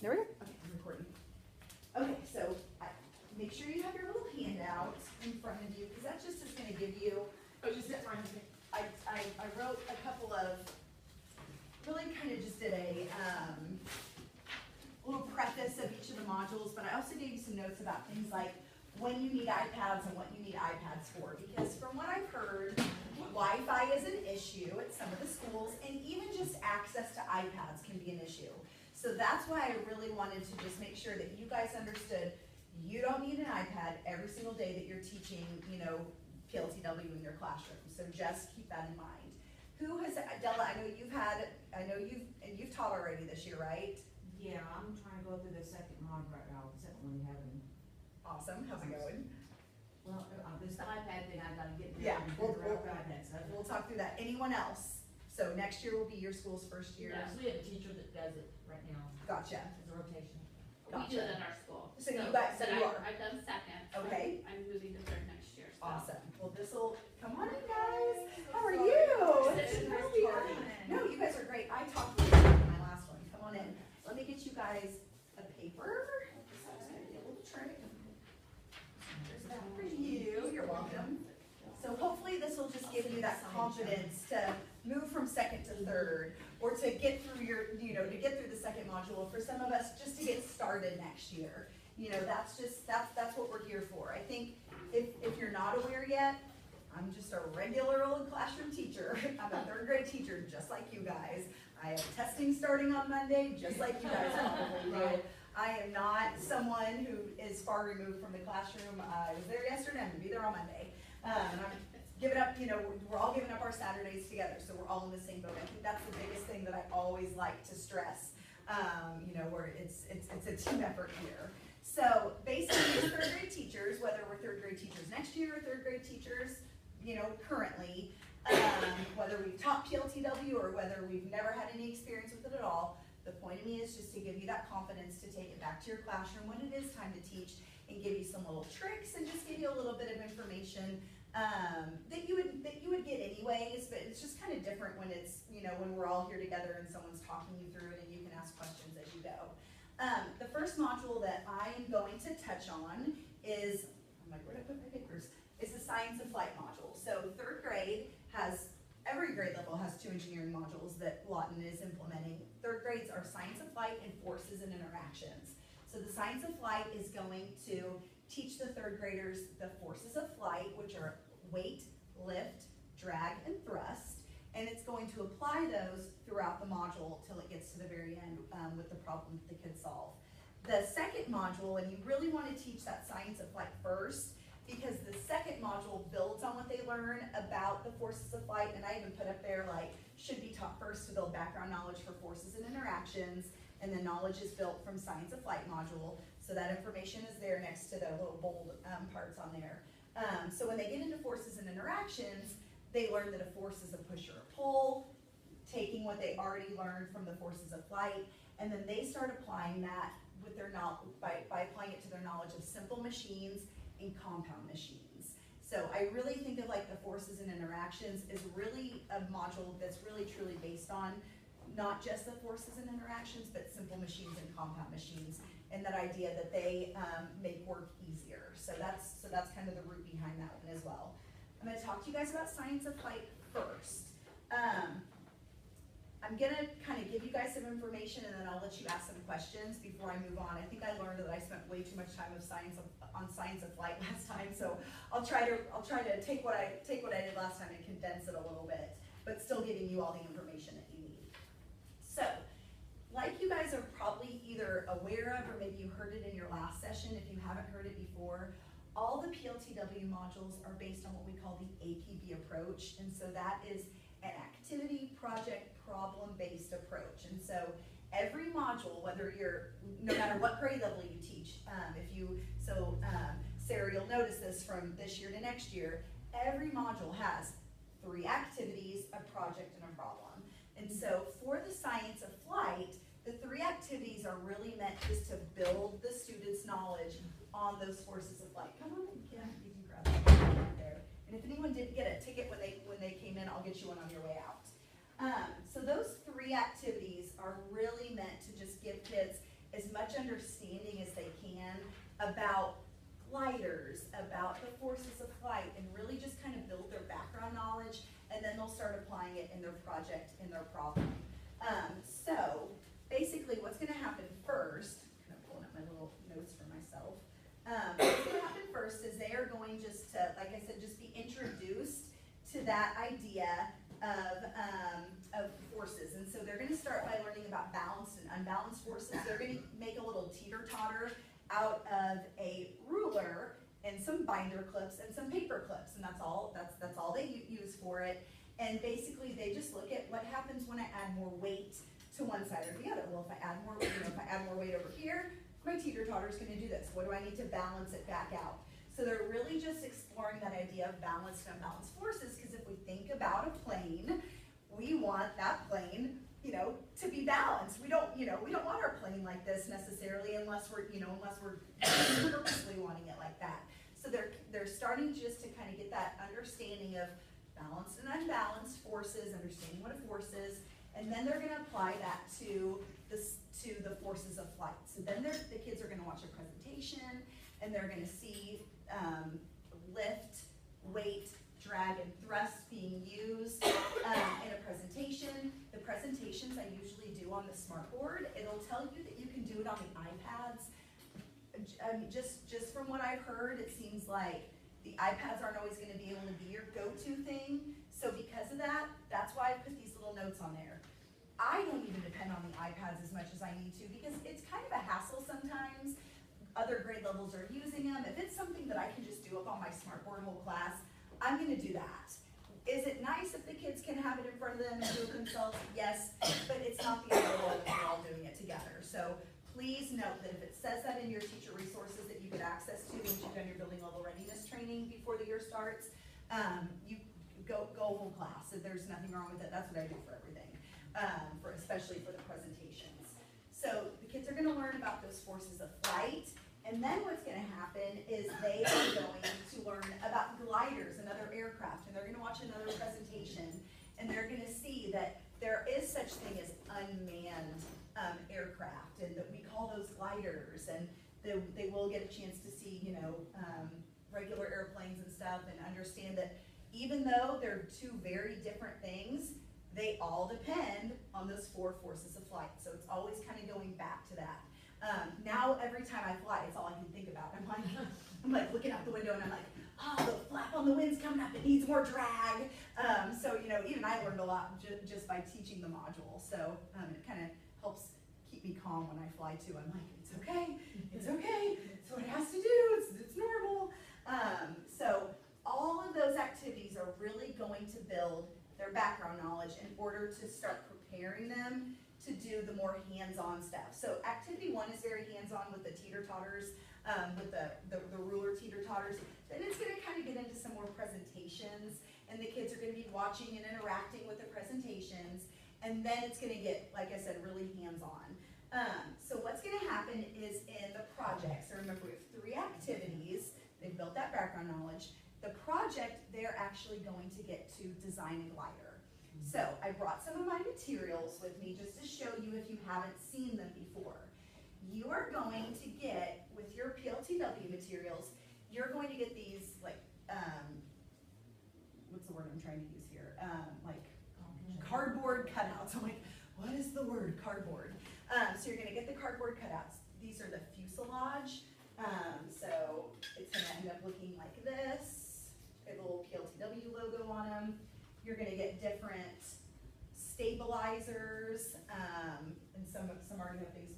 There we go. Okay, I'm recording. Okay, so make sure you have your little handout in front of you, because that just is going to give you, I wrote a couple of, really kind of just did a little preface of each of the modules, but I also gave you some notes about things like when you need iPads and what you need iPads for, because from what I've heard, Wi-Fi is an issue at some of the schools, and even just access to iPads can be an issue. So that's why I really wanted to just make sure that you guys understood you don't need an iPad every single day that you're teaching, you know, PLTW in your classroom. So just keep that in mind. Who has, Della, I know you've taught already this year, right? Yeah, I'm trying to go through the second mod right now, the second one we haven't. Awesome, how's it going? Well, this iPad thing, I gotta get Yeah, we'll we'll talk through that. Anyone else? So next year will be your school's first year. Yes, we have a teacher that does it right now. Gotcha. It's a rotation. Gotcha. We do it in our school. So you guys, so you are. I've done second. So Okay. I'm moving to third next year. So. Awesome. Well, this'll, come on in, guys. How are you? No, you guys are great. I talked to you in my last one. Come on in. Let me get you guys a paper. This is gonna be a little trick. There's that for you. You're welcome. So hopefully this will just give you that confidence to move from second to third, or to get through your, you know, to get through the second module. For some of us, just to get started next year. You know, that's what we're here for. I think if you're not aware yet, I'm just a regular old classroom teacher. I'm a third grade teacher, just like you guys. I have testing starting on Monday, just like you guys probably do. I am not someone who is far removed from the classroom. I was there yesterday, I'm gonna be there on Monday. And I'm giving up, you know, we're all giving up our Saturdays together, so we're all in the same boat. I think that's the biggest thing that I always like to stress, you know, where it's a team effort here. So basically, as third grade teachers, whether we're third grade teachers next year or third grade teachers, you know, currently, whether we've taught PLTW or whether we've never had any experience with it at all, the point of me is just to give you that confidence to take it back to your classroom when it is time to teach, and give you some little tricks and just give you a little bit of information that you would get anyways, but it's just kind of different when it's, you know, when we're all here together and someone's talking you through it and you can ask questions as you go. The first module that I am going to touch on is, I'm like, where did I put my papers? Is the Science of Flight module. So third grade has, every grade level has 2 engineering modules that Lawton is implementing. Third grades are Science of Flight and Forces and Interactions. So the Science of Flight is going to teach the third graders the forces of flight, which are weight, lift, drag, and thrust. And it's going to apply those throughout the module till it gets to the very end with the problem that the kids solve. The second module, and you really want to teach that Science of Flight first, because the second module builds on what they learn about the forces of flight, and I even put up there like, should be taught first to build background knowledge for forces and interactions, and then knowledge is built from Science of Flight module, so that information is there next to the little bold parts on there. So when they get into forces and interactions, they learn that a force is a push or a pull, taking what they already learned from the forces of flight, and then they start applying that with their by applying it to their knowledge of simple machines and compound machines. So I really think of like the forces and interactions as really a module that's really truly based on not just the forces and interactions, but simple machines and compound machines, and that idea that they make work easier. So that's kind of the root behind that one as well. I'm going to talk to you guys about Science of Flight first. I'm going to kind of give you guys some information, and then I'll let you ask some questions before I move on. I think I learned that I spent way too much time on Science of Flight last time, so I'll try to take what I did last time and condense it a little bit, but still giving you all the information that you need. So, like you guys are probably either aware of, or maybe you heard it in your last session if you haven't heard it before, all the PLTW modules are based on what we call the APB approach, and so that is an activity, project, problem-based approach. And so every module, whether you're, no matter what grade level you teach, Sarah, you'll notice this from this year to next year, every module has 3 activities, a project, and a problem. And so for the Science of Flight, the 3 activities are really meant just to build the students' knowledge on those forces of flight. Come on in, Kim, you can grab that right there. And if anyone didn't get a ticket when they came in, I'll get you one on your way out. So those 3 activities are really meant to just give kids as much understanding as they can about gliders, about the forces of flight, and really just kind of build their background knowledge, and then they'll start applying it in their project, in their problem. So basically what's gonna happen first, kind of pulling up my little notes for myself, what's gonna happen first is they are going just to, like I said, just be introduced to that idea of forces. And so they're gonna start by learning about balanced and unbalanced forces. They're gonna make a little teeter-totter out of a ruler and some binder clips and some paper clips, and that's all they use for it. And basically they just look at what happens when I add more weight to one side or the other. Well, if I add more, if I add more weight over here, my teeter-totter is gonna do this. What do I need to balance it back out? So they're really just exploring that idea of balanced and unbalanced forces, because if we think about a plane, we want that plane, to be balanced. We don't want our plane like this necessarily unless we're purposely wanting it like that. So they're starting just to kind of get that understanding of balanced and unbalanced forces, understanding what a force is, and then they're going to apply that to the forces of flight. So then the kids are going to watch a presentation, and they're going to see lift, weight, drag, and thrust being used in a presentation. The presentations I usually do on the smartboard, it'll tell you that you can do it on the iPads. Just from what I've heard, it seems like the iPads aren't always going to be able to be your go-to thing. So because of that, that's why I put these little notes on there. I don't even depend on the iPads as much as I need to, because it's kind of a hassle sometimes. Other grade levels are using them. If it's something that I can just do up on my smartboard whole class, I'm going to do that. Is it nice if the kids can have it in front of them and do it themselves? Yes, but it's not the end of the world if we're all doing it together. So please note that if it says that in your teacher resources that you get access to once you've done your building level readiness training before the year starts, you go whole class. So there's nothing wrong with it. That's what I do for everything, especially for the presentations. So the kids are going to learn about those forces of flight. And then what's going to happen is they are going to learn about gliders and other aircraft, and they're going to watch another presentation, and they're going to see that there is such thing as unmanned aircraft, and that we call those gliders, and they will get a chance to see, regular airplanes and stuff, and understand that even though they're two very different things, they all depend on those four forces of flight. So it's always kind of going back to that. Now every time I fly, it's all I can think about. I'm like looking out the window, and I'm like, oh, the flap on the wind's coming up, it needs more drag. So even I learned a lot just by teaching the module. So it kind of helps keep me calm when I fly too. I'm like, it's okay, it's what it has to do, it's normal. So all of those activities are really going to build their background knowledge in order to start preparing them to do the more hands-on stuff. So activity 1 is very hands-on with the teeter-totters, with the ruler teeter-totters. Then it's gonna kind of get into some more presentations, and the kids are gonna be watching and interacting with the presentations, and then it's gonna get, like I said, really hands-on. So what's gonna happen is in the project, so remember we have 3 activities, they've built that background knowledge. The project, they're actually going to get to design a glider. So I brought some of my materials with me just to show you if you haven't seen them before. You are going to get, with your PLTW materials, you're going to get these what's the word I'm trying to use here? Cardboard cutouts. I'm like, what is the word, cardboard? So you're gonna get the cardboard cutouts. These are the fuselage. So it's gonna end up looking like this. A little PLTW logo on them. You're gonna get different stabilizers, and some already have things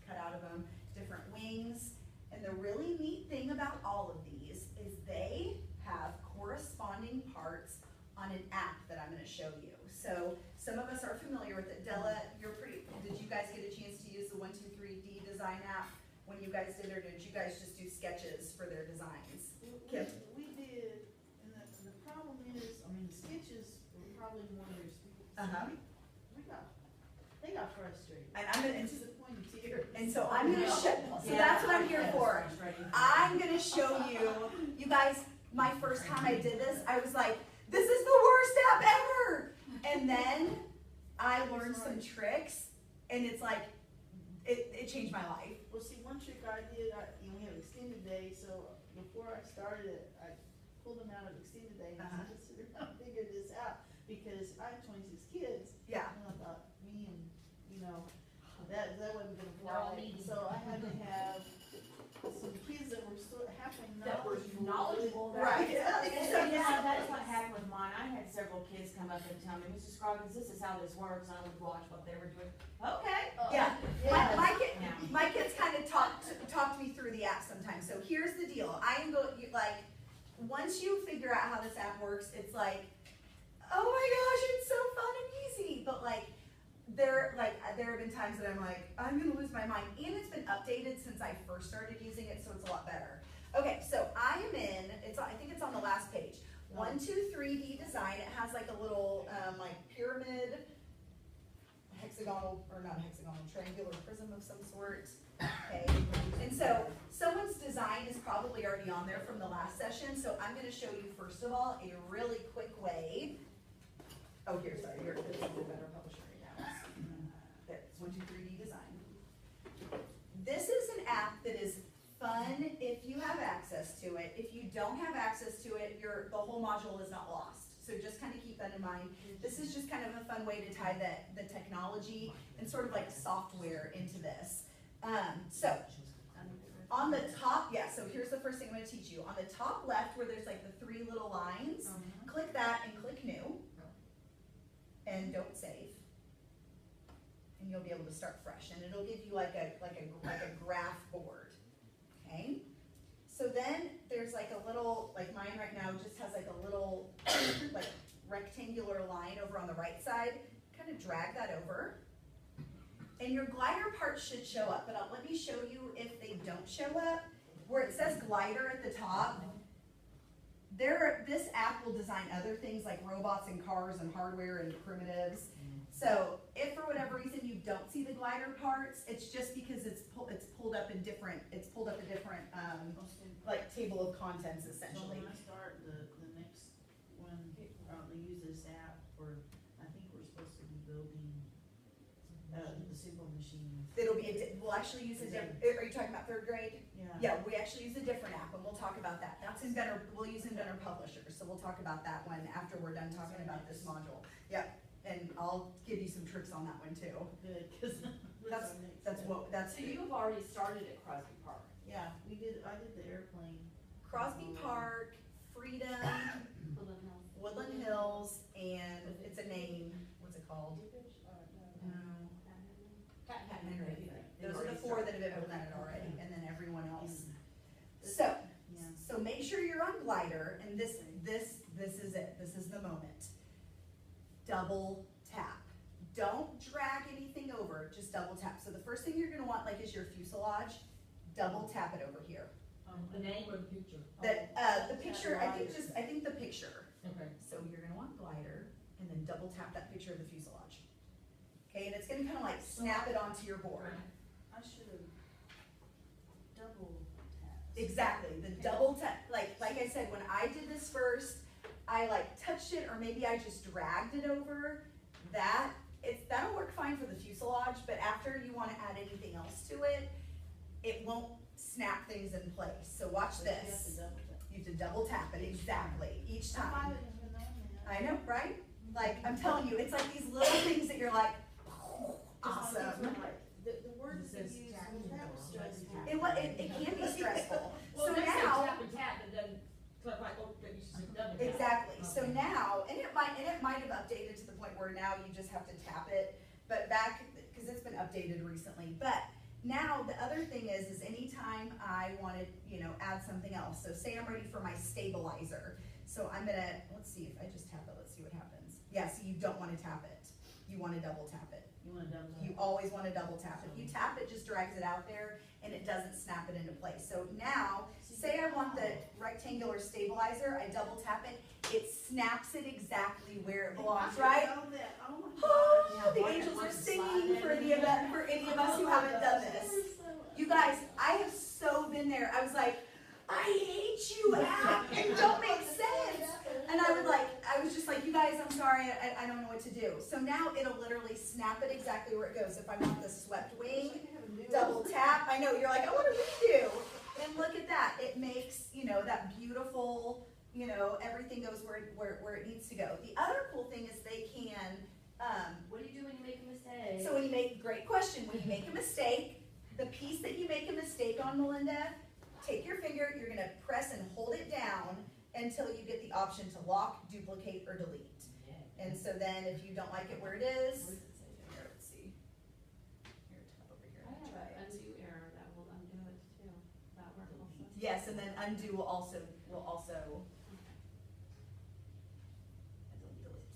cut out of them, different wings. And the really neat thing about all of these is they have corresponding parts on an app that I'm gonna show you. So some of us are familiar with it. Della, did you guys get a chance to use the 123D design app when you guys did, or did you guys just do sketches for their designs? Kim? We did, and the problem is, the sketches were probably more their speakers. They got frustrated. And I'm gonna, to the point of tears. and so I'm gonna show, so that's what I'm here for. I'm gonna show you guys, my first time I did this, I was like, this is the worst app ever. And then I learned some tricks, and it's like, it changed my life. Well, see, one trick I did, we have extended day, so before I started it, I pulled them out of extended day and I said, let's sit around and figure this out, because I have 26 kids. Yeah. And I thought, me and, that wasn't gonna We're all fly. needy. So I had to have some kids that were halfway That were knowledgeable. knowledgeable. Right. So, yeah, that's what happened with mine. I had several kids come up and tell me, Mrs. Scroggins, this is how this works, and I would watch what they were doing. Okay. Yeah. Yes. My kids kind of talked me through the app sometimes. So here's the deal. I am once you figure out how this app works, it's like, oh my gosh, it's so fun and easy. But there have been times that I'm like, I'm gonna lose my mind. And it's been updated since I first started using it, so it's a lot better. Okay, so I am in, I think it's on the last page. 1, 2, 3D design. It has like a little pyramid, hexagonal, or not hexagonal, triangular prism of some sort. Okay, and so someone's design is probably already on there from the last session, so I'm gonna show you first of all a really quick way. This is a better publisher right now. That's 1, 2, 3D design. This is an app that is fun if you have access to it. If you don't have access to it, the whole module is not lost. So just kind of keep that in mind. This is just kind of a fun way to tie the technology and sort of like software into this. So on the top, so here's the first thing I'm going to teach you. On the top left where there's like the 3 little lines, click that and click new. And don't save. And you'll be able to start fresh. And it'll give you like a graph board. Okay? So then there's like a little, like mine right now just has like a little like rectangular line over on the right side. Kind of drag that over. And your glider parts should show up, but let me show you if they don't show up. Where it says glider at the top, this app will design other things like robots and cars and hardware and primitives. So if for whatever reason you don't see the glider parts, it's just because it's pulled up a different like table of contents So essentially. when I start the next one, they use this app for, I think we're supposed to be building the super machines. We'll actually use a different, are you talking about 3rd grade? Yeah, we actually use a different app, and we'll talk about that. We'll use Inventor Publishers, so we'll talk about that one after we're done talking about this module. Yep, and I'll give you some tricks on that one too. Good, because That's So you've already started at Crosby Park. yeah, I did the airplane. Crosby Park, Freedom, Woodland Hills, and it's a name. What's it called? No. Those are the 4 that have implemented already, and then everyone else. So make sure you're on glider, and this is it. This is the moment. Double tap. Don't drag anything over, just double tap. So the first thing you're gonna want is your fuselage. Double tap it over here. The name or the picture? The picture, I think the picture. Okay. So you're gonna want glider, and then double tap that picture of the fuselage. Okay, and it's gonna kind of like snap it onto your board. I should have double tapped. Exactly, the double tap, like I said, when I did this first, I touched it, or maybe I just dragged it over. That'll work fine for the fuselage, but after you wanna add anything else to it, it won't snap things in place. So watch this. You have to double tap it, exactly, each time. I know, right? I'm telling you, it's like these little things that you're like, awesome. The words that you used, that was stressful. It can be stressful. Well, So they say now, tap and tap, and then, you should say double tap. exactly, so Okay. now, and it might have updated to the point where now you just have to tap it, but back, because it's been updated recently, but now the other thing is anytime I wanted, add something else, so say I'm ready for my stabilizer, so I'm gonna, let's see, if I just tap it, let's see what happens. Yeah, so you don't wanna tap it, you wanna double tap it. You want to double tap? You always want to double tap. If you tap it, just drags it out there and it doesn't snap it into place. So now, say I want the rectangular stabilizer, I double tap it, it snaps it exactly where it belongs, right? Oh my Oh, God. the angels are singing for any of us who haven't done this. You guys, I have so been there. I was like, I hate you, app, it don't make sense. And I was just like, you guys, I'm sorry, I don't know what to do. So now it'll literally snap it exactly where it goes. If I want the swept wing, double tap, I know, you're like, I want to redo. And look at that, it makes, you know, that beautiful, you know, everything goes where it needs to go. The other cool thing is they can, What do you do when you make a mistake? so when you make, great question, when you make a mistake, the piece that you make a mistake on, Melinda, take your finger, you're gonna press and hold it down until you get the option to lock, duplicate, or delete. And so then if you don't like it where it is, here, let's see. Here, tap over here. I have Try an it. undo error that will undo it too. That work also? Yes, and then undo will also, delete.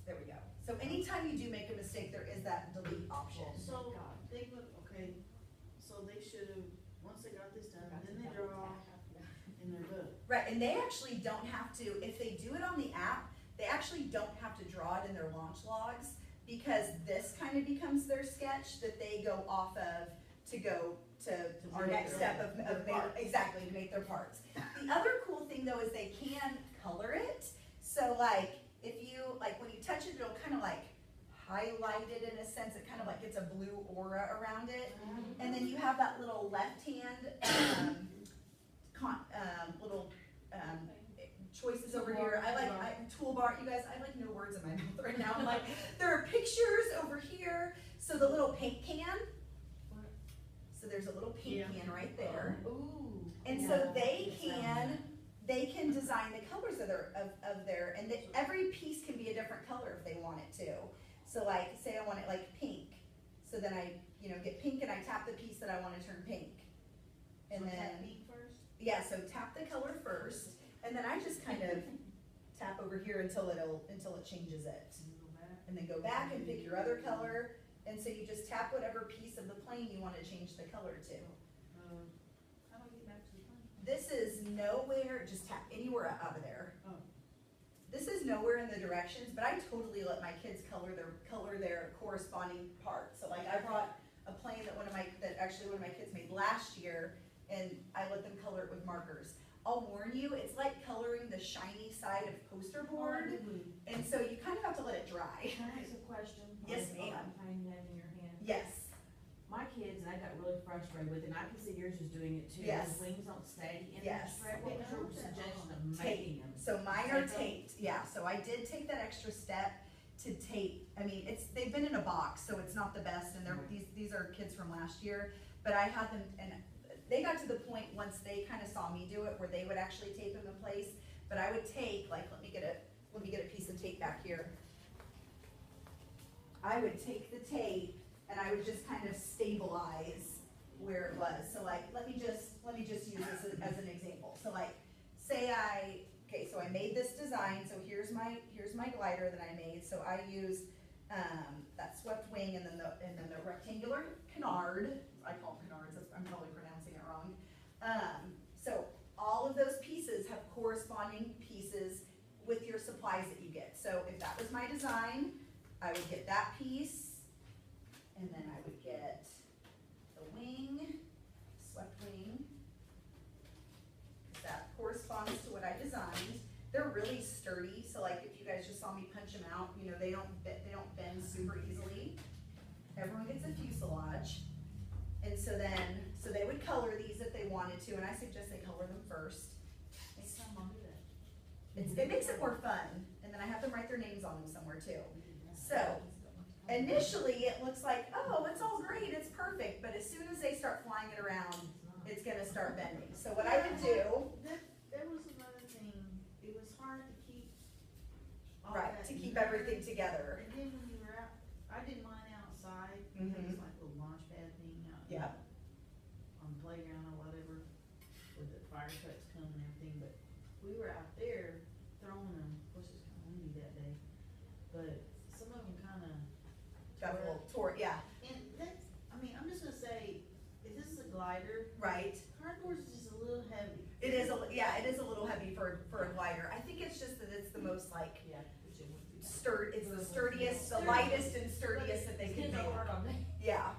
There we go. So anytime you do make a mistake, there is that delete option. So, God. they would, okay, so they should've, once they got this done, then they draw in their book. Right, and they actually don't have to, if they do it on the app, they actually don't have to draw it in their launch logs, because this kind of becomes their sketch that they go off of to go to our make next their- step of their parts. exactly, to make their parts. The other cool thing though is they can color it, so like, if you, like when you touch it, it'll kind of like highlight it in a sense, it kind of like gets a blue aura around it. And then you have that little left hand, little, choices over here. Toolbar, you guys, I like no words in my mouth right now. I'm like, there are pictures over here. So the little paint can. So there's a little paint can right there. Ooh. And so they can design the colors of their, and every piece can be a different color if they want it to. So like, say I want it like pink. So then I, you know, get pink and I tap the piece that I want to turn pink. And So then, tap me first? yeah, so tap the color first, and then I just kind of tap over here until it changes it. And go back? And then go back and pick your other color, and so you just tap whatever piece of the plane you want to change the color to. How do I get back to the plane? This is nowhere, just tap anywhere out of there. Oh. This is nowhere in the directions, but I totally let my kids color their corresponding part. So like I brought a plane that one of my kids made last year, and I let them color it with markers. I'll warn you, it's like coloring the shiny side of poster board, and so you kind of have to let it dry. Can I ask a question? Yes, ma'am. I'm trying that in your hand. Yes, My kids, and I got really frustrated with it, and I can see yours is doing it too. Yes. Those wings don't stay in Yes. the strap. What was your suggestion of making them? so mine are taped, yeah, so I did take that extra step to tape. I mean, they've been in a box, so it's not the best, and these are kids from last year, but I had them, and they got to the point once they kind of saw me do it where they would actually tape them in place, but I would take, like, let me get a piece of tape back here. I would take the tape and I would just kind of stabilize where it was. So like, let me just use this as an example. So like, so I made this design, so here's my glider that I made. So I used that swept wing and then the rectangular canard. I call them canards, I'm probably pronouncing it wrong. So all of those pieces have corresponding pieces with your supplies that you get. So if that was my design, I would get that piece, and then I would get the wing, swept wing. That corresponds to what I designed. They're really sturdy, so like if you guys just saw me punch them out, you know, they don't bend super easily. Everyone gets a fuselage. And so they would color these if they wanted to, and I suggest they color them first. Next time I'll do that. It makes it more fun, and then I have them write their names on them somewhere too. So, initially it looks like, oh, it's all great, it's perfect, but as soon as they start flying it around, it's gonna start bending. So what I would do, That was another thing, it was hard to keep all right, that to keep together. everything together. And then when you were out, I did mine outside, Mhm. it's like a little launch pad thing out Yeah. on the playground or whatever, where the fire trucks come and everything, but we were out there throwing them, of course it's kinda windy that day, but some of them kinda Got a little tour, yeah, And that's, I mean, I'm just gonna say, if this is a glider, right. cardboard is just a little heavy. It is a little heavy for a glider. I think it's just that it's the most like it's the sturdiest, the lightest and sturdiest that they can Kids make. don't work on me. Yeah.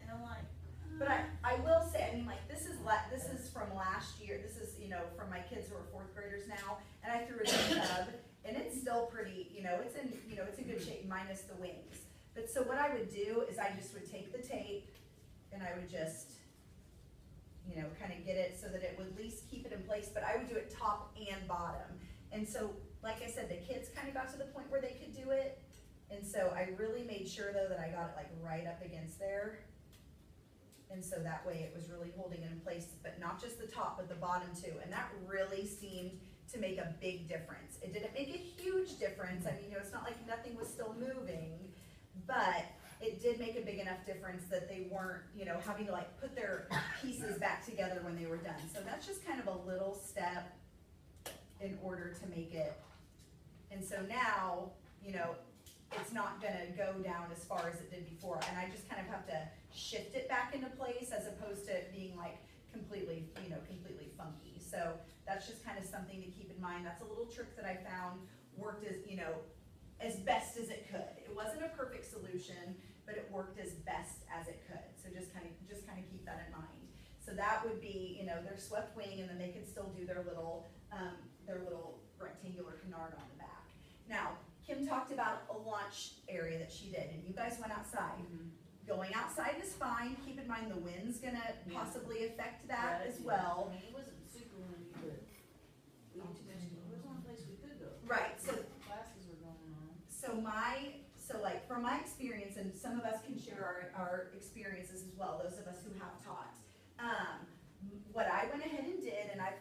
And I'm like, But I will say, I mean, like, this is from last year, this is, you know, from my kids who are fourth graders now, and I threw it in the tub, and it's still pretty, you know, it's in good shape, minus the wings. But so what I would do is I just would take the tape, and I would just you know, kind of get it so that it would at least keep it in place, but I would do it top and bottom. And so, like I said, the kids kind of got to the point where they could do it, and so I really made sure though that I got it like right up against there. And so that way it was really holding it in place, but not just the top, but the bottom too. And that really seemed to make a big difference. It didn't make a huge difference. I mean, you know, it's not like nothing was still moving, but it did make a big enough difference that they weren't, you know, having to like put their pieces back together when they were done. So that's just kind of a little step in order to make it. And so now, you know, it's not gonna go down as far as it did before, and I just kind of have to shift it back into place as opposed to it being like completely, you know, completely funky. So that's just kind of something to keep in mind. That's a little trick that I found worked as, you know, as best as it could. It wasn't a perfect solution, but it worked as best as it could. So just kind of keep that in mind. So that would be, you know, their swept wing, and then they can still do their little rectangular canard on the back. Now, Kim talked about a launch area that she did, and you guys went outside. Going outside is fine. Keep in mind the wind's gonna possibly affect that as well. I mean, it wasn't super windy, but we mentioned, there was one place we could go. Right, so Classes were going on. So like from my experience, and some of us can share our experiences as well, those of us who have taught. What I went ahead and did, and I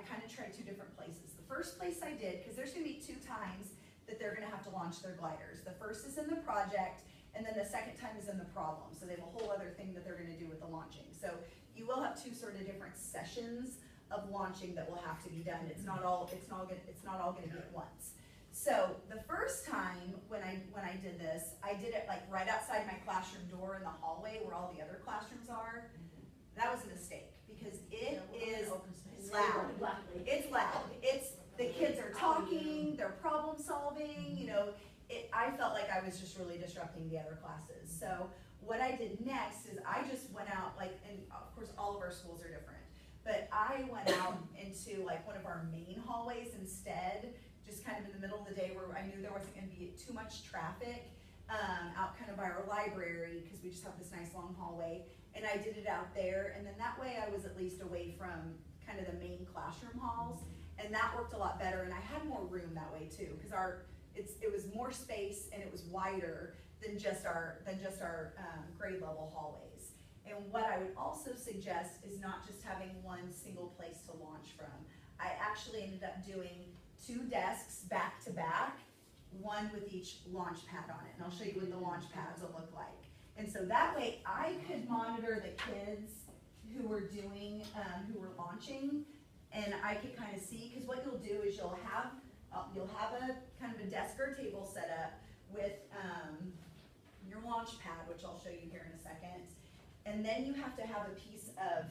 kind of tried two different places. The first place I did, because there's gonna be 2 times that they're gonna have to launch their gliders. The first is in the project, and then the second time is in the problem. So they have a whole other thing that they're gonna do with the launching. So you will have 2 sort of different sessions of launching that will have to be done. It's not all gonna be at once. So the first time when I did this, I did it like right outside my classroom door in the hallway where all the other classrooms are. That was a mistake because it is loud. It's loud. The kids are talking, they're problem solving, you know. I felt like I was just really disrupting the other classes. So what I did next is I just went out, like, and of course all of our schools are different, but I went out into like one of our main hallways instead, just kind of in the middle of the day where I knew there wasn't gonna be too much traffic, out kind of by our library, because we just have this nice long hallway, and I did it out there, and then that way I was at least away from kind of the main classroom halls, and that worked a lot better, and I had more room that way too, because it was more space and it was wider than just our grade level hallways. And what I would also suggest is not just having one single place to launch from. I actually ended up doing 2 desks back to back, one with each launch pad on it, and I'll show you what the launch pads will look like. And so that way I could monitor the kids who were doing, who were launching, and I could kind of see, because what you'll do is you'll have a kind of a desk or table set up with your launch pad, which I'll show you here in a second. And then you have to have a piece of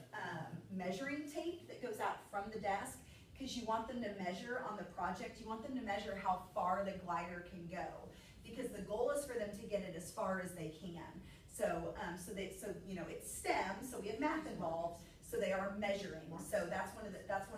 measuring tape that goes out from the desk, because you want them to measure on the project, you want them to measure how far the glider can go. Because the goal is for them to get it as far as they can. So, you know, it's STEM, so we have math involved, so they are measuring. So that's one of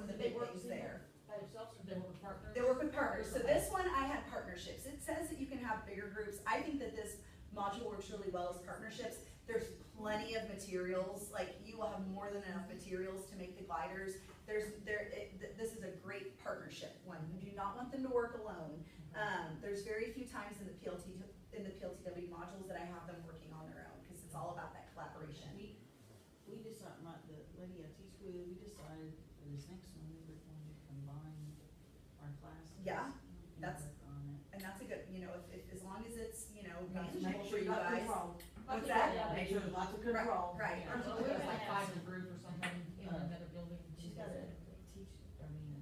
the big things there. By themselves, or they work with partners? They work with partners. So this one, I had partnerships. It says that you can have bigger groups. I think that this module works really well as partnerships. There's plenty of materials. Like, you will have more than enough materials to make the gliders. This is a great partnership one. You do not want them to work alone. There's very few times in the PLTW modules that I have them working on their own, because it's all about that collaboration. We decided, the lady I teach with, we decided for this next one, we were going to combine our classes. Yeah, and that's- work on it. And that's a good, you know, if as long as it's, you know, Make manageable sure for you you got guys. control. What's that? Yeah, Make sure there's lots of control. Right. Or so it was like 5 in a group or something in another building. She's got a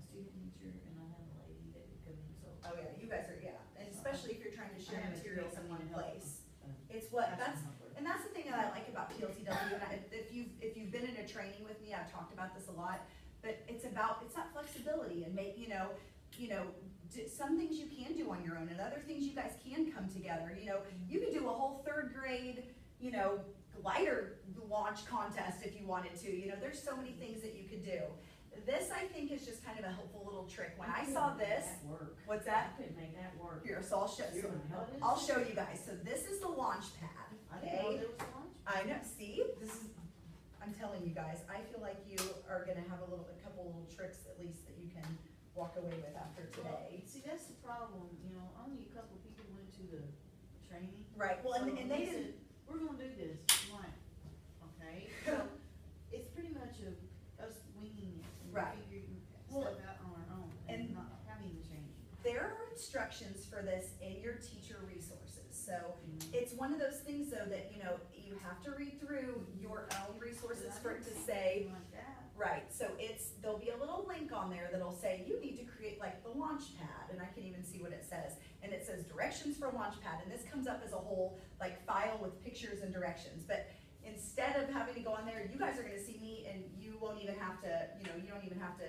student teacher, and I have a lady that could come in, so. Oh yeah, you guys are, yeah, and especially if you're trying to share I have materials in one help. place. It's what, and that's the thing that I like about PLTW, and if you've been in a training with me, I've talked about this a lot, but it's that flexibility and some things you can do on your own, and other things you guys can come together, you know, you could do a whole 3rd grade, you know, glider launch contest if you wanted to, you know, there's so many things that you could do. This, I think, is just kind of a helpful little trick. When I saw this, what's that? I couldn't make that work. Here, so I'll show you guys. So this is the launch pad, I didn't know okay? there was a lunch. I know, see, I'm telling you guys, I feel like you are gonna have a couple little tricks at least that you can walk away with after today. See, that's the problem, you know, only a couple people went to the training. Right, well, and So they said, didn't, we're gonna do this, right, okay? So, it's pretty much us winging it and Right. figuring Well, stuff out on our own and and- not having the training. there are instructions for this in your teacher resources. So it's one of those things though that, you know, you have to read through your own resources for it to say, Like that. right, so there'll be a little link on there that'll say, you need to create like the launch pad, and I can even see what it says. And it says directions for launch pad, and this comes up as a whole like file with pictures and directions. But instead of having to go on there, you guys are gonna see me and you won't even have to, you know, you don't even have to,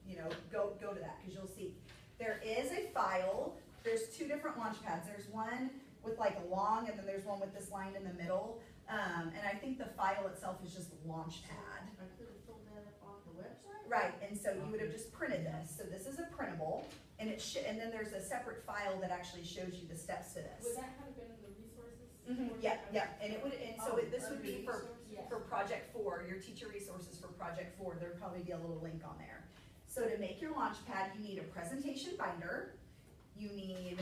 you know, go to that, cause you'll see. There is a file, there's two different launch pads. There's one with like a long, and then there's one with this line in the middle. And I think the file itself is just launch pad. I could have pulled that up off the website. Right, and so you would have just printed this. So this is a printable, and and then there's a separate file that actually shows you the steps to Would this. that have been in the resources? Yeah, and it would, and so this would be for Yes. project 4, your teacher resources for project 4, there'd probably be a little link on there. So to make your launch pad, you need a presentation binder, you need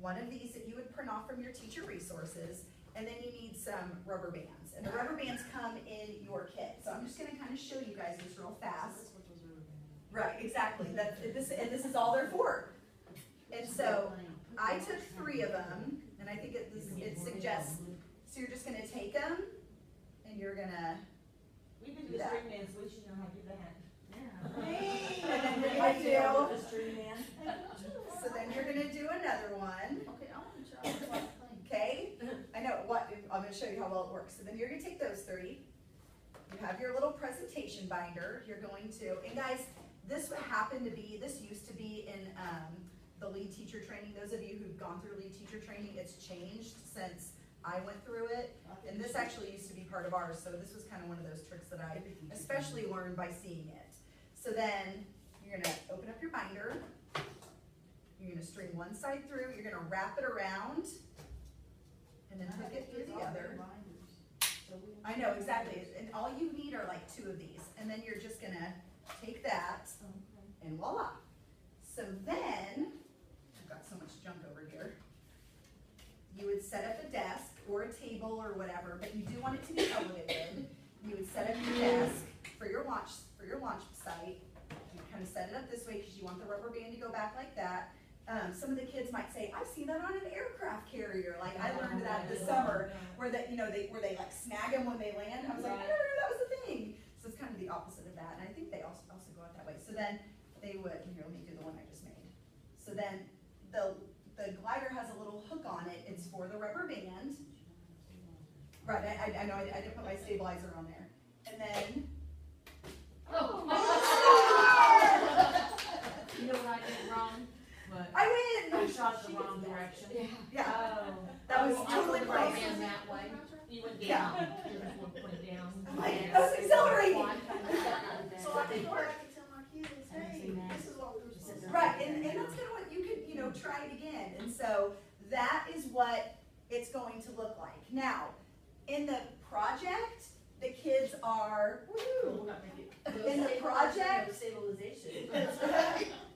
one of these that you would print off from your teacher resources, and then you need some rubber bands. And the rubber bands come in your kit. So I'm just gonna kind of show you guys this real fast. That's what those were. Right, exactly, this is all they're for. And so I took 3 of them, and I think it suggests, so you're just gonna take them, and you're gonna, We've been Do to the that. string man, so we should know how to do that. and then you're gonna do, The string man. so then you're gonna do another one, Okay, I want to try the whole thing. okay? I know, I'm gonna show you how well it works. So then you're gonna take those 3, you have your little presentation binder, you're going to, and guys, this used to be in, the lead teacher training. Those of you who've gone through lead teacher training, it's changed since I went through it. And this actually used to be part of ours, so this was kind of one of those tricks that I especially learned by seeing it. So then, you're gonna open up your binder, you're gonna string one side through, you're gonna wrap it around, and then hook it through the other. I know, exactly, and all you need are like 2 of these, and then you're just gonna take that, and voila. So then, I've got so much junk over here. You would set up a desk or a table or whatever, but you do want it to be elevated. You would set up your desk for your launch site. You kind of set it up this way because you want the rubber band to go back like that. Some of the kids might say, I've seen that on an aircraft carrier. Like I learned that this summer, where that where they like snag them when they land. I was like, I never knew that was a thing. So it's kind of the opposite of that, and I think they also go out that way. So then they would, here, let me do the one I just made. So then the glider has a little hook on it. It's for the rubber band. Right, I know, I didn't put my stabilizer on there. And then, You know what I did wrong? What? I I win! shot the wrong direction. Yeah, Oh. that was I totally went planned. down that way. You went Yeah. down. You just went down. I'm like, that was accelerating. So I can go back and tell my kids, hey, this is what we were supposed to do. Right, and that's kind of what you could, you know, try it again. And so that is what it's going to look like. Now, in the project, the kids are, woohoo, in the project, Stabilization.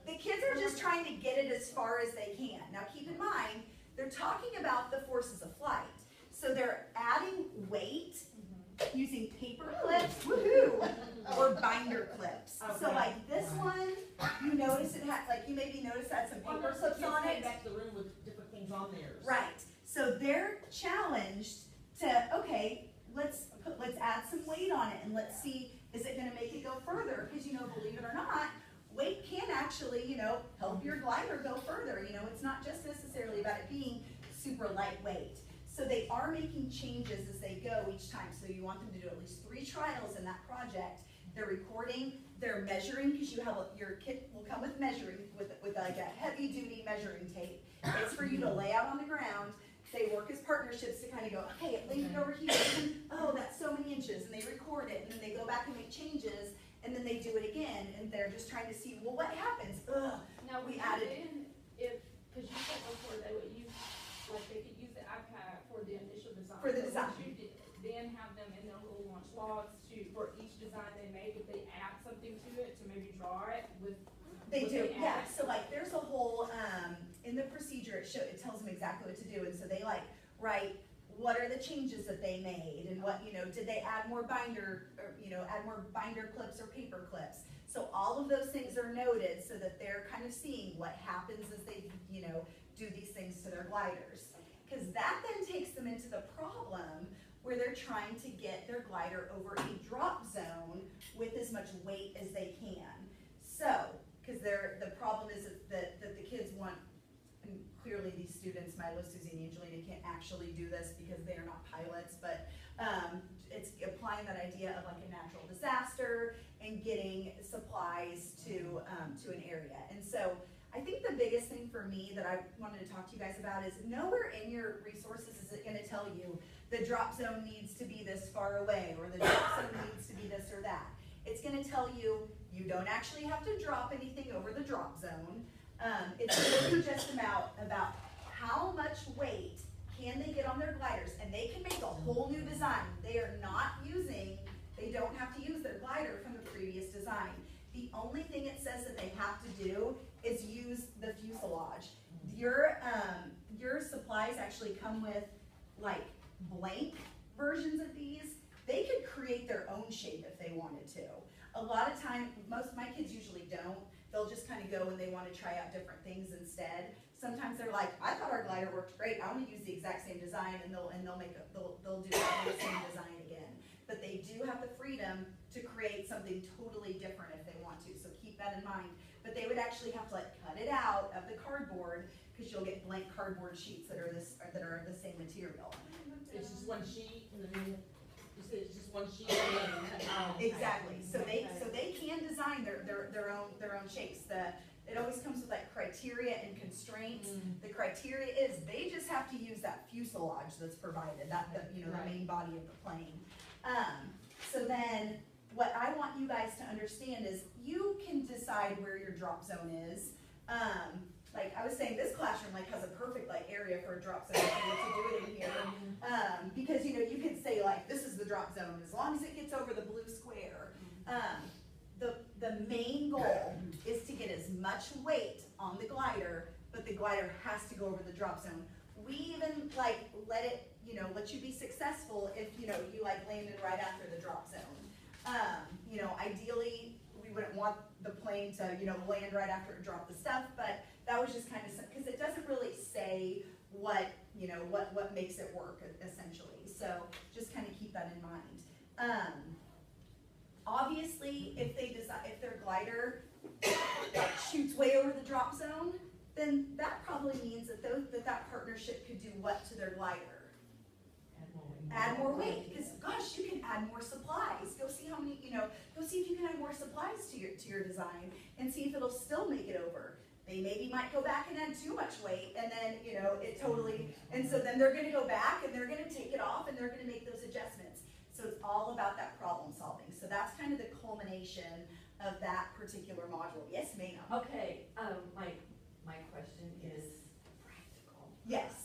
the kids are just trying to get it as far as they can. Now keep in mind, they're talking about the forces of flight. So they're adding weight using paper clips, woohoo, or binder clips. So Okay. like this one, you notice it had, like you maybe noticed had some paper clips on it. Back to the room with different things on theirs. Right, so they're challenged to, okay, let's add some weight on it and let's see, is it gonna make it go further? Because you know, believe it or not, weight can actually, you know, help your glider go further. You know, it's not just necessarily about it being super lightweight. So they are making changes as they go each time. So you want them to do at least 3 trials in that project. They're recording, they're measuring, because your kit will come with measuring, with like a heavy duty measuring tape. It's for you to lay out on the ground. They work as partnerships to kind of go, okay, it linked over here, oh, that's so many inches, and they record it, and then they go back and make changes, and then they do it again, and they're just trying to see, well, what happens? Ugh. Now, We we added- added, because you said before they would use, like, they could use the iPad for the initial design. For the But design. what you did, then have them in their little launch logs to for each design they make, if they add something to it, to maybe draw it with. They what do, they yeah, add? so like, there's a whole, in the procedure, it tells them exactly what to do, and so they like, write, what are the changes that they made, and what, did they add more binder, or, add more binder clips or paper clips? So all of those things are noted, so that they're kind of seeing what happens as they, do these things to their gliders. Cause that then takes them into the problem where they're trying to get their glider over a drop zone with as much weight as they can. So, cause the problem is that the kids want, and clearly these students, Milo, Susie, and Angelina can't actually do this because they are not pilots, but it's applying that idea of like a natural disaster and getting supplies to an area. And so I think the biggest thing for me that I wanted to talk to you guys about is nowhere in your resources is it gonna tell you the drop zone needs to be this far away, or the drop zone needs to be this or that. It's gonna tell you, you don't actually have to drop anything over the drop zone. It's really just about how much weight can they get on their gliders, and they can make a whole new design. They don't have to use their glider from the previous design. The only thing it says that they have to do is use the fuselage. Your supplies actually come with like blank versions of these. They could create their own shape if they wanted to. A lot of time, most of my kids usually don't. They'll just kind of go and they want to try out different things instead. Sometimes they're like, I thought our glider worked great. I want to use the exact same design, and they'll do the same design again. But they do have the freedom to create something totally different if they want to. So keep that in mind. But they would actually have to like cut it out of the cardboard, because you'll get blank cardboard sheets that are the same material. It's just one sheet, and then you say it's just one sheet. And then cut out. Exactly. So they can design their own shapes. It always comes with like criteria and constraints. The criteria is they just have to use that fuselage that's provided, the main body of the plane. So then what I want you guys to understand is you can decide where your drop zone is. Like I was saying, this classroom like has a perfect like area for a drop zone to do it in here. Because you can say like, this is the drop zone as long as it gets over the blue square. The main goal is to get as much weight on the glider, but the glider has to go over the drop zone. We even like let you be successful if you like landed right after the drop zone. Ideally we wouldn't want the plane to land right after it dropped the stuff, but that was just kind of, because it doesn't really say what makes it work essentially. So just kind of keep that in mind. Obviously, if their glider shoots way over the drop zone, then that probably means that partnership could do what to their glider? Add more weight, because gosh, you can add more supplies. Go see how many, go see if you can add more supplies to your design and see if it'll still make it over. They maybe might go back and add too much weight, and then it totally, and so then they're gonna go back and they're gonna take it off and they're gonna make those adjustments. So it's all about that problem solving. So that's kind of the culmination of that particular module. Yes, ma'am? Okay, my question is practical. Yes,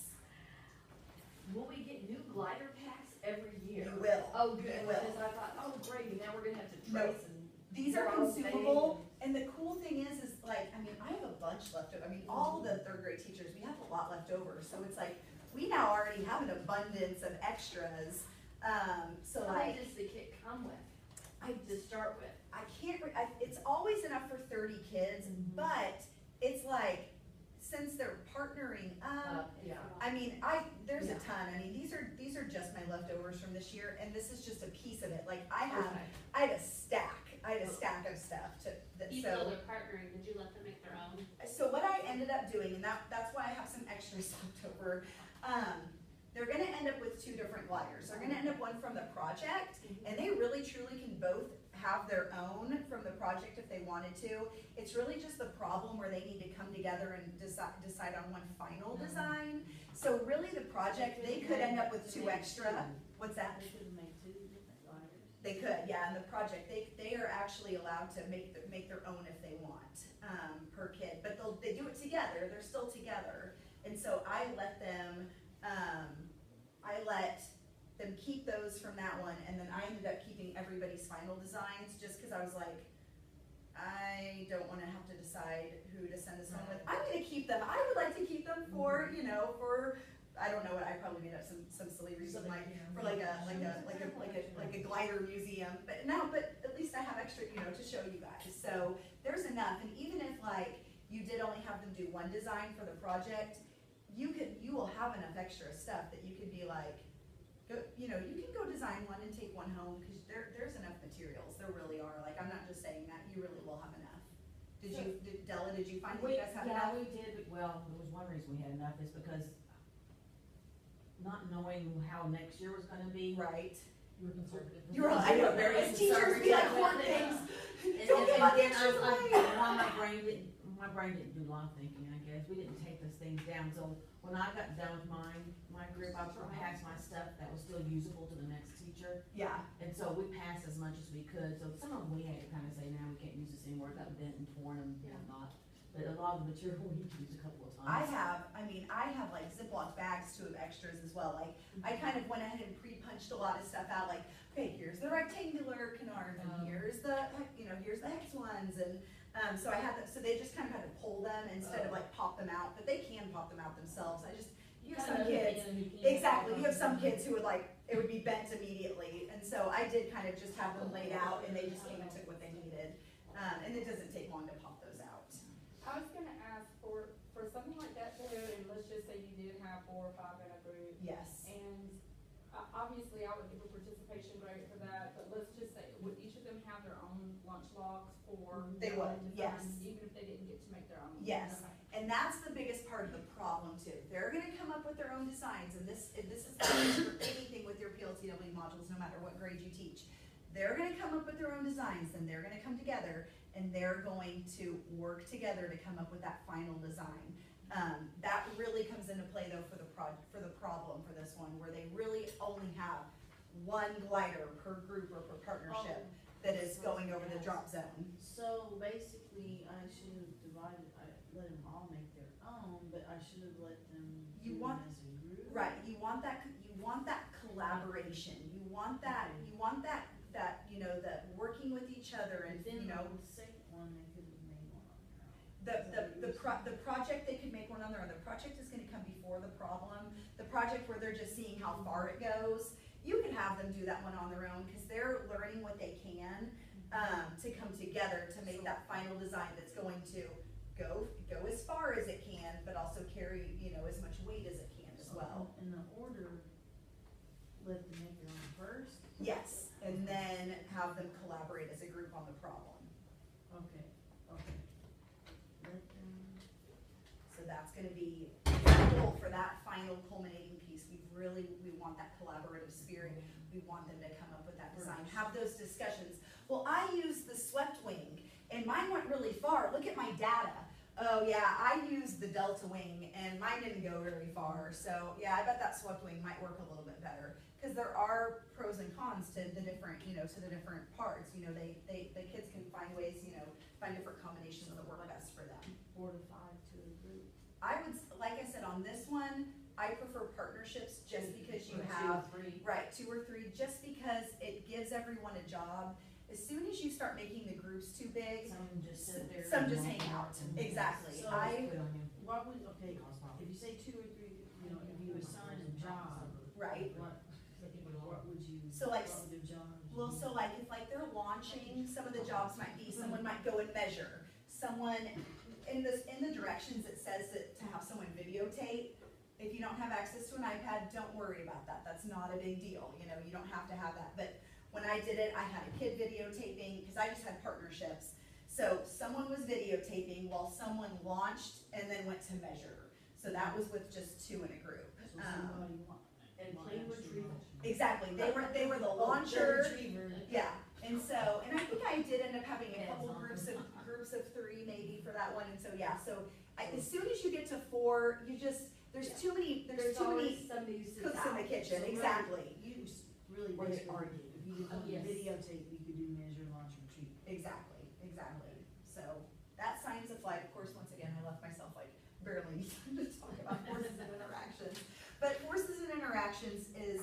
Will we get new glider packs every year? you will. Oh, good, You will. because I thought, oh, great, now we're gonna have to No. trace and. These are They're all consumable, and the cool thing is like, I have a bunch left over. All of the third grade teachers, we have a lot left over. So it's like, we now already have an abundance of extras. So How like, many does the kit come with, to start with? I can't, it's always enough for 30 kids, but it's like, since they're partnering up, Yeah. there's a ton. These are just my leftovers from this year, and this is just a piece of it. Like I had a stack of stuff Even though they're partnering, did you let them make their own? So what I ended up doing, and that's why I have some extras left over, they're gonna end up with 2 different gliders. They're gonna end up one from the project, and they really truly can both have their own from the project if they wanted to. It's really just the problem where they need to come together and decide on one final design. So really the project, they could end up with 2 extra. What's that? They could make 2 different gliders. They could, yeah, in the project, they are actually allowed to make their own if they want, per kid, but they do it together, they're still together. And so I let them, them keep those from that one, and then I ended up keeping everybody's final designs, just cause I was like, I don't wanna have to decide who to send this one with. I'm gonna keep them, I would like to keep them for, you know, for, I don't know what, I probably made up some silly reason, like, for like a glider museum, but at least I have extra, you know, to show you guys. So there's enough, and even if like, you did only have them do one design for the project, you will have enough extra stuff that you could be like, go, you know, you can go design one and take one home, cause there's enough materials, there really are, like, I'm not just saying that, you really will have enough. Della, did you find that you guys had enough? Yeah, we did, but, well, there was one reason we had enough is because not knowing how next year was gonna be. Right. You were conservative. You're all, I know, various teachers be like, hoard things, don't give my pictures away. My brain didn't do a lot of thinking, I guess, we didn't take those things down, so when I got done with my group, I passed my stuff that was still usable to the next teacher. Yeah, And so we passed as much as we could, so some of them we had to kind of say, now we can't use this anymore, it got bent and torn and whatnot. But a lot of the material we used a couple of I times. have like Ziploc bags too of extras as well, like, I kind of went ahead and pre-punched a lot of stuff out, like, okay, here's the rectangular canards, and here's the, you know, here's the X ones, and, so I had them, so they just kind of had to pull them instead of like pop them out, but they can pop them out themselves, you have some kids, exactly, you have some kids who would like, it would be bent immediately, and so I did kind of just have them laid out, and they just came and took what they needed, and it doesn't take long to pop those out. I was gonna ask for something like that too, and let's just say you did have 4 or 5 in a group, Yes, and obviously I would give a participation grade for that, but let's just say, would each of them have their own lunch logs for? They their would, own yes. designs, even if they didn't get to make their own? Yes. Okay. and that's the biggest part of the problem too, they're gonna come up with their own designs, and this is the case for anything with your PLTW modules, no matter what grade you teach. They're gonna come up with their own designs, and they're gonna come together, and they're going to work together to come up with that final design. That really comes into play though for the problem for this one, where they really only have one glider per group or per partnership that is going over the drop zone. So basically, I should have divided, I let them all make their own, but I should have let them You do want- them as a group. Right, you want that collaboration, you want that, you know, that working with each other, and, Then you know, the second one, they could have made one on their own. the project, they could make one on their own, the project is gonna come before the problem. The project where they're just seeing how far it goes, you can have them do that one on their own, cause they're learning what they can, to come together to make that final design that's going to go as far as it can, but also carry, you know, as much weight as it can as well. In the order, let them make their own first? Yes, and then have them collaborate as a group on the problem. Okay. Let them, So that's gonna be the goal for that final culminating piece. We want that collaborative spirit. We want them to come up with that design, have those discussions. Well, I used the swept wing, and mine went really far. Look at my data. Oh yeah, I used the delta wing, and mine didn't go very far. So yeah, I bet that swept wing might work a little bit better, because there are pros and cons to the different, you know, to the different parts. You know, the kids can find ways, you know, find different combinations that work best for them. 4 to 5 to a group. I would, like I said, on this one, I prefer partnerships just because you Or 2 or have, 3. right, 2 or 3, just because it gives everyone a job. As soon as you start making the groups too big, Some just sit there. some and just won't hang out. and Exactly. So- What would, okay, if you say 2 or 3, you know, if you assign a job, Right. what would you, So like, what would their jobs be? well, so like, if like they're launching, some of the jobs might be, someone might go and measure. Someone, in the directions, it says that to have someone videotape. If you don't have access to an iPad, don't worry about that, that's not a big deal, you know, you don't have to have that. But when I did it, I had a kid videotaping, because I just had partnerships. So someone was videotaping while someone launched and then went to measure. So that was with just 2 in a group. So somebody want. And want play actually retrieval. launch. Exactly, they were the Oh, launcher. the retriever. Yeah, and so, and I think I did end up having a couple groups of 3 maybe for that one, and so, yeah, so as soon as you get to 4, you just, there's too many somebody who sits cooks in the out. kitchen, So exactly. You really Or they basically, argue. if you did Oh, yes. videotape, you could do measure, launch, retrieve. Exactly. So, that science of flight, of course, once again, I left myself like barely time to talk about forces and interactions. But forces and interactions is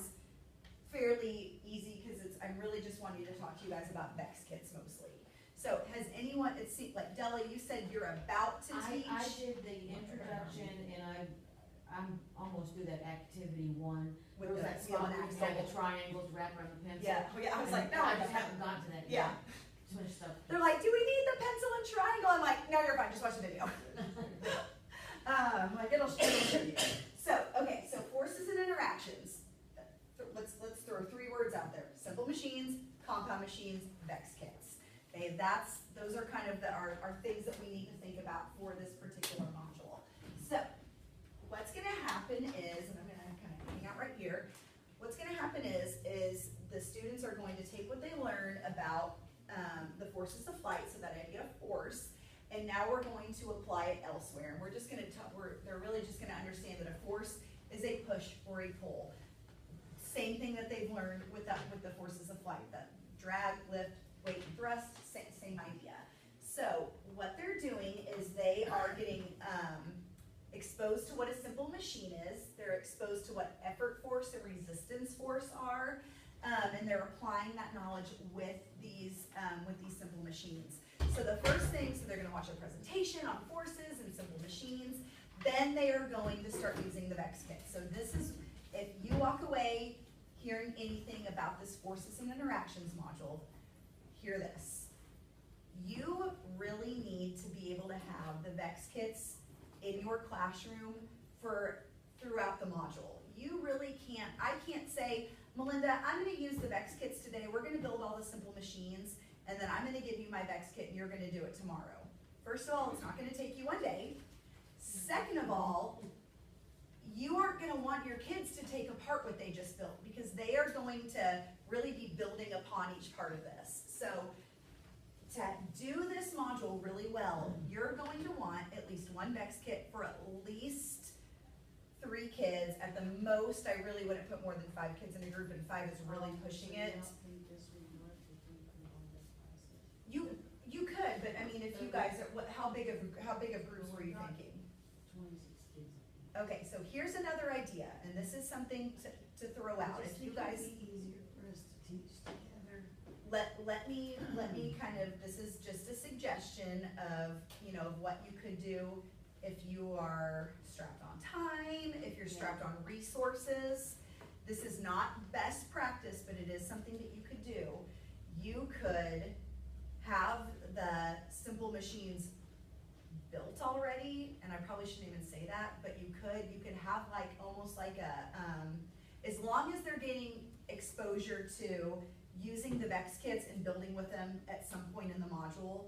fairly easy, cause I'm really just wanting to talk to you guys about VEX kits mostly. So has anyone, it seemed like Della, you said you're about to teach? I did the introduction and I'm almost through that activity one. With There was the that spot wheel where and you had the axle. triangles wrapped around the pencil. Yeah, yeah, I was like, no, I just haven't gotten to that Yeah. yet. Too much stuff. They're like, do we need the pencil and triangle? I'm like, no, you're fine, just watch the video. Like it'll show you. So, okay, so forces and interactions. Let's throw 3 words out there. Simple machines, compound machines, VEX kits. Okay, those are kind of our things that we need to think about for this particular module. So, what's gonna happen is, and I'm gonna kind of hang out right here. What's gonna happen is the students are going to take what they learn about the forces of flight, so that idea of force, and now we're going to apply it elsewhere. And we're just gonna, they're really just gonna understand that a force is a push or a pull. Same thing that they've learned with the forces of flight, the drag, lift, weight, and thrust, same idea. So what they're doing is they are getting exposed to what a simple machine is. They're exposed to what effort force and resistance force are, and they're applying that knowledge with these simple machines. So the first thing, so they're going to watch a presentation on forces and simple machines. Then they are going to start using the VEX kit. So this is, if you walk away hearing anything about this forces and interactions module, hear this. You really need to be able to have the VEX kits in your classroom throughout the module. You really can't, I can't say, Melinda, I'm gonna use the VEX kits today, we're gonna build all the simple machines, and then I'm gonna give you my VEX kit and you're gonna do it tomorrow. First of all, it's not gonna take you one day. Second of all, you aren't gonna want your kids to take apart what they just built, because they are going to really be building upon each part of this. So, to do this module really well, you're going to want at least one VEX kit for at least 3 kids. At the most, I really wouldn't put more than 5 kids in a group, and 5 is really pushing it. You could, but I mean, if you guys are, how big of groups were you thinking? 26 kids. Okay, so here's another idea, and this is something to throw out. If you guys, It'd be easier for us to teach together. let me kind of, this is just a suggestion of, of what you could do if you are strapped on time, if you're strapped on resources. This is not best practice, but it is something that you could do. You could have the simple machines built already, and I probably shouldn't even say that, but you could have like, almost like a, as long as they're getting exposure to using the VEX kits and building with them at some point in the module.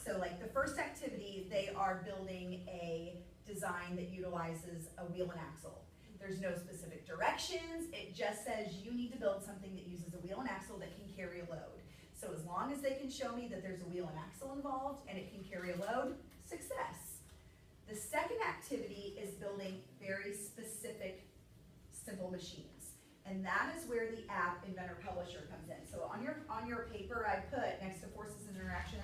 So like the first activity, they are building a design that utilizes a wheel and axle. There's no specific directions, it just says you need to build something that uses a wheel and axle that can carry a load. So as long as they can show me that there's a wheel and axle involved and it can carry a load, success. The second activity is building very specific simple machines. And that is where the app Inventor Publisher comes in. So on your paper, I put next to forces and interactions,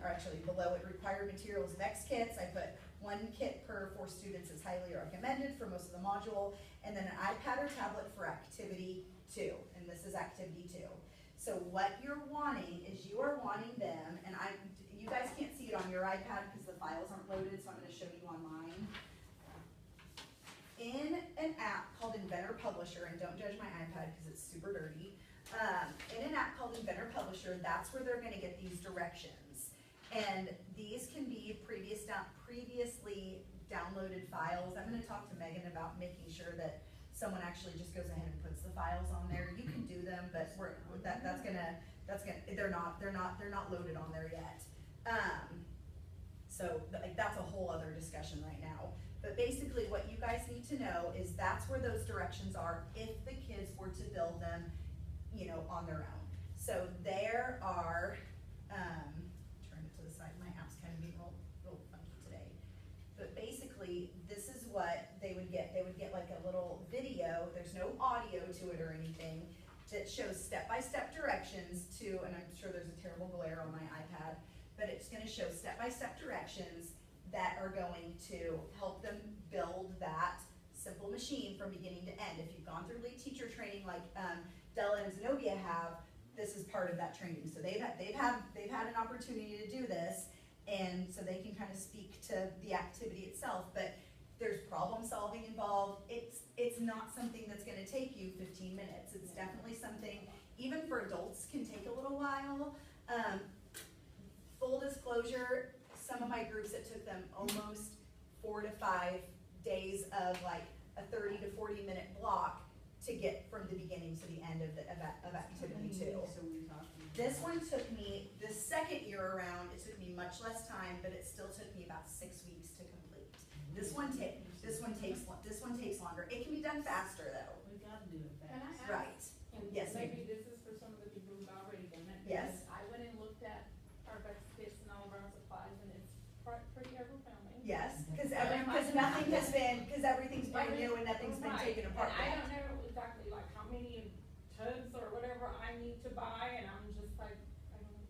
or actually below it, required materials VEX kits. I put 1 kit per 4 students is highly recommended for most of the module, and then an iPad or tablet for activity 2, and this is activity 2. So what you're wanting is you are wanting them, and you guys can't see it on your iPad because the files aren't loaded, so I'm going to show you on mine. In an app called Inventor Publisher, and don't judge my iPad because it's super dirty, in an app called Inventor Publisher, that's where they're going to get these directions. And these can be previously downloaded files. I'm going to talk to Megan about making sure that someone actually just goes ahead and puts the files on there. You can do them, but they're not loaded on there yet. So like that's a whole other discussion right now. But basically what you guys need to know is that's where those directions are if the kids were to build them, on their own. So there are, turn it to the side, my app's kind of being real funky today. But basically this is what they would get. They would get like a little video, there's no audio to it or anything, that shows step-by-step directions to, and I'm sure there's a terrible glare on my iPad, but it's gonna show step-by-step directions that are going to help them build that simple machine from beginning to end. If you've gone through lead teacher training like Della and Zenobia have, this is part of that training. So they've had an opportunity to do this, and so they can kind of speak to the activity itself. But there's problem solving involved. It's not something that's going to take you 15 minutes. It's definitely something, even for adults, can take a little while. Full disclosure, some of my groups, it took them almost 4 to 5 days of like a 30 to 40 minute block to get from the beginning to the end of activity 2. This one took me, the second year around, it took me much less time, but it still took me about 6 weeks to complete. This one takes longer. It can be done faster though. We gotta do it Can I fast. ask? Right. And Yes, ma'am. maybe this is for some of the people who've already done it. Yes. because I went and looked at our best kits and all of our supplies, and it's pretty overwhelming. Yes, because everything's brand new and nothing's been Right. taken apart And I yet. don't know exactly like how many tubs or whatever I need to buy, and I'm just like, I don't know.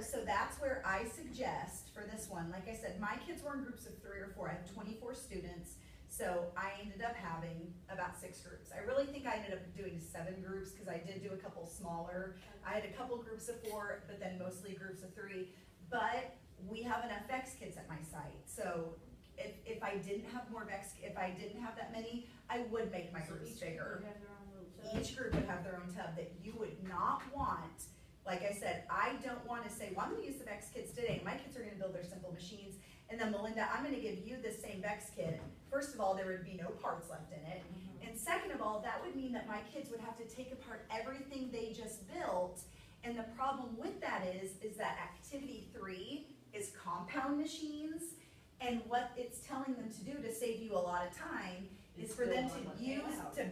So that's where I suggest for this one, like I said, my kids were in groups of 3 or 4. I had 24 students, so I ended up having about 6 groups. I really think I ended up doing 7 groups because I did do a couple smaller. I had a couple groups of 4, but then mostly groups of 3. But we have enough VEX kids at my site, so if I didn't have if I didn't have that many, I would make my groups bigger. Each group would have their own tub that you would not want. Like I said, I don't want to say, well, I'm going to use the VEX kits today. My kids are going to build their simple machines. And then Melinda, I'm going to give you this same VEX kit. First of all, there would be no parts left in it. And second of all, that would mean that my kids would have to take apart everything they just built. And the problem with that is that activity 3 is compound machines. And what it's telling them to do to save you a lot of time is for them to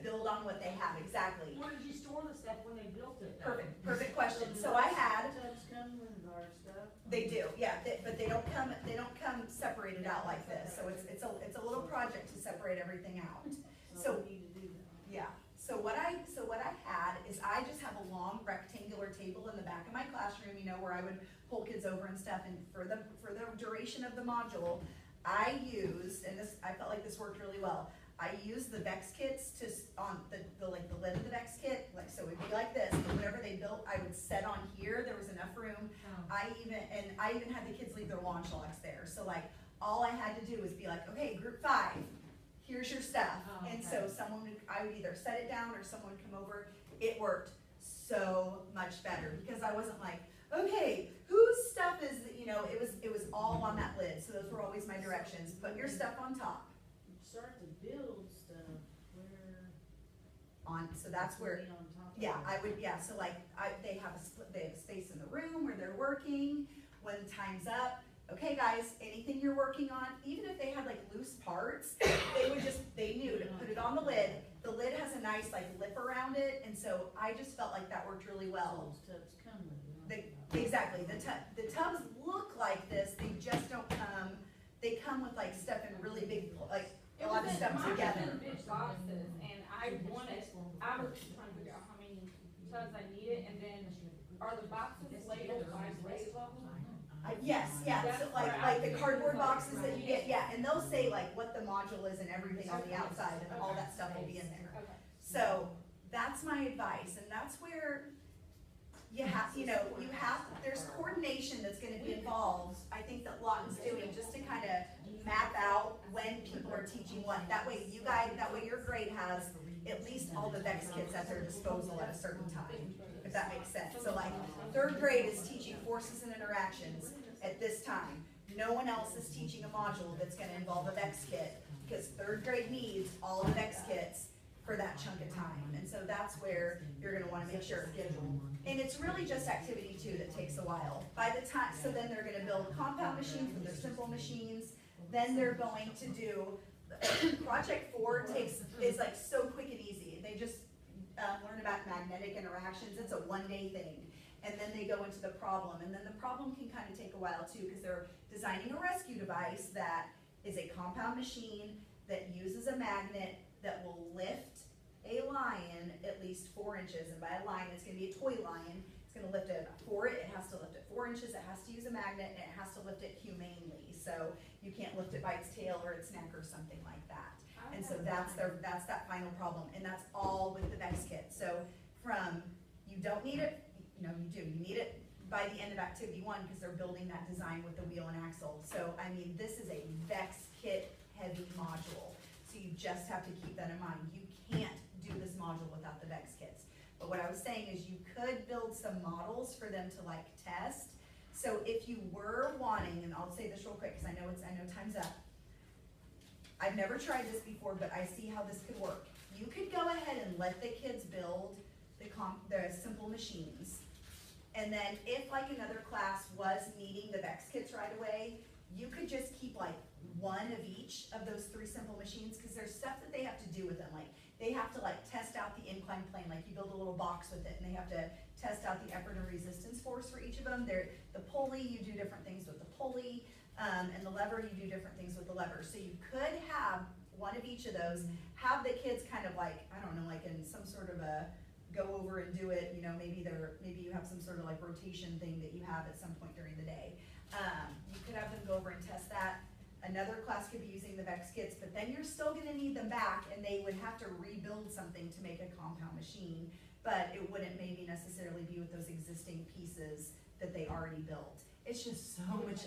build on what they have, exactly. Where did you store the stuff when they built it? Perfect question. So I had, Tubs come with our stuff. they do, yeah, but they don't come separated out like this. So it's a little project to separate everything out. So we need to do that. yeah, so what I had is I just have a long rectangular table in the back of my classroom, you know, where I would pull kids over and stuff, and for the duration of the module, I used, and I felt like this worked really well, I used the VEX kits on the lid of the VEX kit, like, so it would be like this, and whatever they built, I would set on here, there was enough room. I even had the kids leave their launch logs there, so like, all I had to do was be like, okay, group 5, here's your stuff. And so I would either set it down or someone would come over. It worked so much better because I wasn't like, okay, whose stuff is, it was all on that lid. So those were always my directions. Put your stuff on top. You start to build stuff where. So that's where, on top of yeah, it. so like, they have a space in the room where they're working. When time's up, okay guys, anything you're working on, even if they had like loose parts, they knew to put it on the lid. The lid has a nice like lip around it, and so I just felt like that worked really well. Those tubs come with it. Exactly, the tubs look like this, they just don't come, they come with like stuff in really big, like a lot of stuff together. Mine was in big boxes, and I was trying to figure out how many tubs I needed, and then are the boxes labeled by grade level? Yes, so like the cardboard boxes that you get, yeah, and they'll say like what the module is and everything on the outside, and all that stuff will be in there. Okay. So that's my advice, and that's where you have, there's coordination that's gonna be involved. I think that Lawton's doing just to kind of map out when people are teaching what. That way your grade has at least all the VEX kits at their disposal at a certain time, if that makes sense. So like, 3rd grade is teaching forces and interactions at this time. No one else is teaching a module that's gonna involve a VEX kit, because 3rd grade needs all the VEX kits for that chunk of time. And so that's where you're gonna wanna make sure. And it's really just activity 2 that takes a while. By the time, so then they're gonna build compound machines with their simple machines. Then they're going to do, project 4 is like so quick and easy. They just learn about magnetic interactions. It's a 1-day thing. And then they go into the problem. And then the problem can kind of take a while too, because they're designing a rescue device that is a compound machine that uses a magnet that will lift a lion at least 4 inches. And by a lion, it's gonna be a toy lion. It's gonna lift it it has to lift it 4 inches, it has to use a magnet, and it has to lift it humanely. So you can't lift it by its tail or its neck or something like that. I And so that's that final problem, and that's all with the VEX kit. So from, you don't need it, you need it by the end of activity 1, because they're building that design with the wheel and axle. So, I mean, this is a VEX kit heavy module, so you just have to keep that in mind. You can't do this module without the VEX kits. But what I was saying is you could build some models for them to like test. So if you were wanting, and I'll say this real quick, because I know time's up. I've never tried this before, but I see how this could work. You could go ahead and let the kids build the simple machines. And then if like another class was needing the VEX kits right away, you could just keep like one of each of those 3 simple machines, because there's stuff that they have to do with them. Like they have to like test out the incline plane, like you build a little box with it, and they have to test out the effort and resistance force for each of them. The pulley, you do different things with the pulley, and the lever, you do different things with the lever. So you could have one of each of those, have the kids kind of like, I don't know, like in some sort of a go over and do it, maybe you have some sort of like rotation thing that you have at some point during the day. You could have them go over and test that. Another class could be using the VEX kits, but then you're still gonna need them back, and they would have to rebuild something to make a compound machine, but it wouldn't maybe necessarily be with those existing pieces that they already built. It's just so much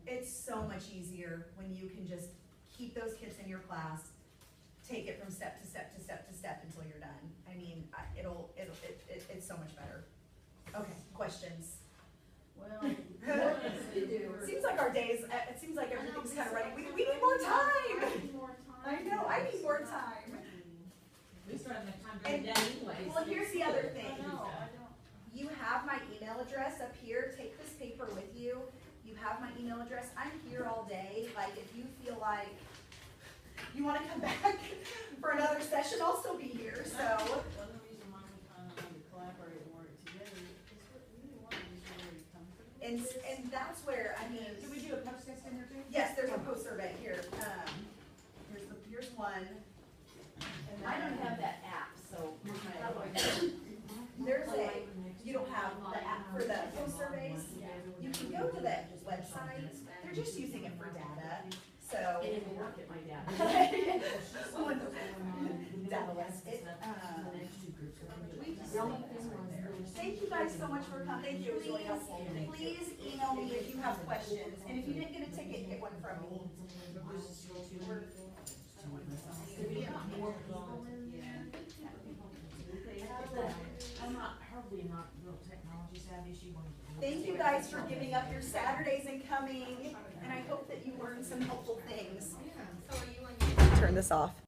it's so much easier when you can just keep those kits in your class, take it from step to step to step to step until you're done. I mean, it's so much better. Okay, questions? Well, Seems like our days, it seems like everything's kind of running. We need more time. I need more time. I know, I need more time. We still have enough time during the day anyways. Well, here's the other thing. I know, I don't. You have my email address up here. Take this paper with you. You have my email address. I'm here all day. Like, if you feel like you want to come back for another session, I'll still be here, so. One of the reasons why we kind of want to collaborate and work together is what we want is really comfortable. And that's where, I mean, Do we do a post test in there too? yes, there's a post survey here. Here's one. And I don't then have that app, so how do I there's you don't have the app for the post surveys. You can go to that website. They're just using it for data, so. It didn't work at my dad's. Thank you guys so much for coming. It was really helpful. Please email me if you have questions, and if you didn't get a ticket, get one from me. I'm not real technology savvy, she wanted to. Thank you guys for giving up your Saturdays and coming, and I hope that you learned some helpful things. So are you on YouTube? Turn this off.